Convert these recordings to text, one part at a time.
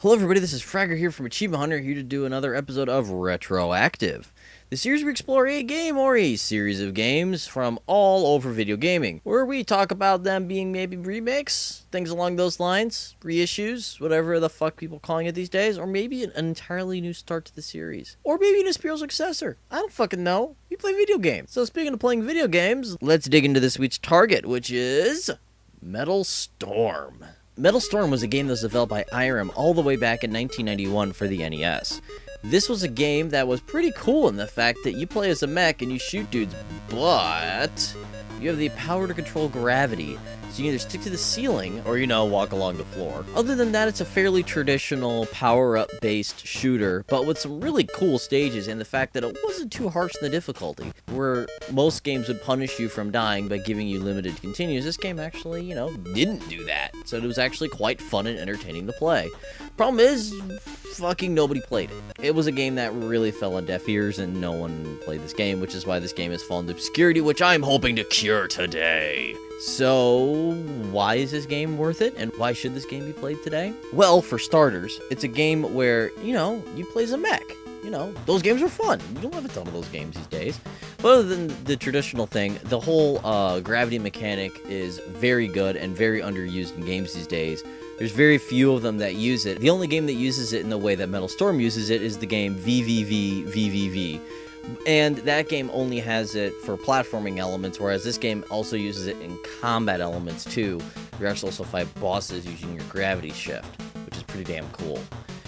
Hello everybody, this is Fragger here from Achievement Hunter, here to do another episode of Retroactive. The series we explore a game or a series of games from all over video gaming, where we talk about them being maybe remakes, things along those lines, reissues, whatever the fuck people are calling it these days, or maybe an entirely new start to the series. Or maybe a spiritual successor. I don't fucking know. We play video games. So speaking of playing video games, let's dig into this week's target, which is Metal Storm. Metal Storm was a game that was developed by IRM all the way back in 1991 for the NES. This was a game that was pretty cool in the fact that you play as a mech and you shoot dudes, but you have the power to control gravity. So you can either stick to the ceiling or, walk along the floor. Other than that, it's a fairly traditional power-up based shooter, but with some really cool stages and the fact that it wasn't too harsh in the difficulty. Where most games would punish you from dying by giving you limited continues, this game actually, didn't do that. So it was actually quite fun and entertaining to play. Problem is, fucking nobody played it. It was a game that really fell on deaf ears and no one played this game, which is why this game has fallen to obscurity, which I'm hoping to cure today. So, why is this game worth it, and why should this game be played today? Well, for starters, it's a game where, you play as a mech. Those games are fun. You don't have a ton of those games these days. But other than the traditional thing, the whole gravity mechanic is very good and very underused in games these days. There's very few of them that use it. The only game that uses it in the way that Metal Storm uses it is the game VVV. And that game only has it for platforming elements, whereas this game also uses it in combat elements too. You actually also fight bosses using your gravity shift, which is pretty damn cool.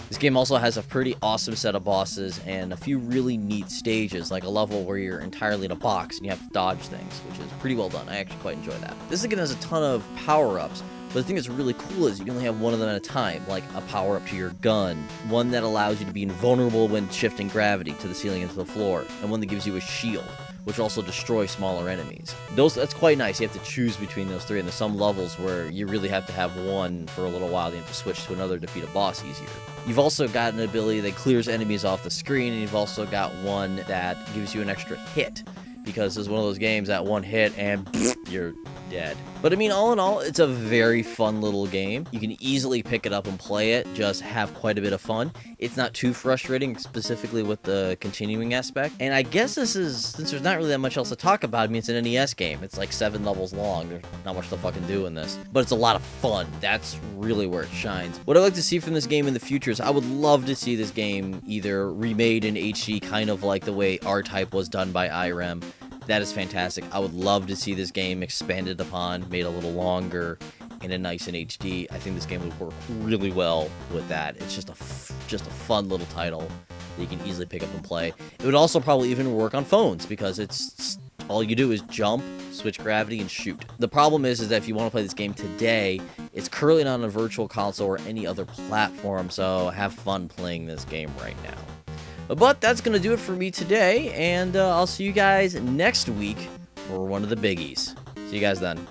This game also has a pretty awesome set of bosses and a few really neat stages, like a level where you're entirely in a box and you have to dodge things, which is pretty well done. I actually quite enjoy that. This again has a ton of power-ups. But the thing that's really cool is you can only have one of them at a time, like a power-up to your gun, one that allows you to be invulnerable when shifting gravity to the ceiling and to the floor, and one that gives you a shield, which also destroys smaller enemies. That's quite nice. You have to choose between those three, and there's some levels where you really have to have one for a little while, then you have to switch to another to defeat a boss easier. You've also got an ability that clears enemies off the screen, and you've also got one that gives you an extra hit, because it's one of those games that one hit and you're dead. But I mean, all in all, it's a very fun little game. You can easily pick it up and play it, just have quite a bit of fun. It's not too frustrating, specifically with the continuing aspect. And I guess this is, since there's not really that much else to talk about, I mean, it's an NES game. It's like 7 levels long. There's not much to fucking do in this. But it's a lot of fun. That's really where it shines. What I'd like to see from this game in the future is I would love to see this game either remade in HD, kind of like the way R-Type was done by IRM. That is fantastic. I would love to see this game expanded upon, made a little longer, and a nice in HD. I think this game would work really well with that. It's just a fun little title that you can easily pick up and play. It would also probably even work on phones, because it's all you do is jump, switch gravity, and shoot. The problem is that if you want to play this game today, it's currently not on a virtual console or any other platform, so have fun playing this game right now. But that's going to do it for me today, and I'll see you guys next week for one of the biggies. See you guys then.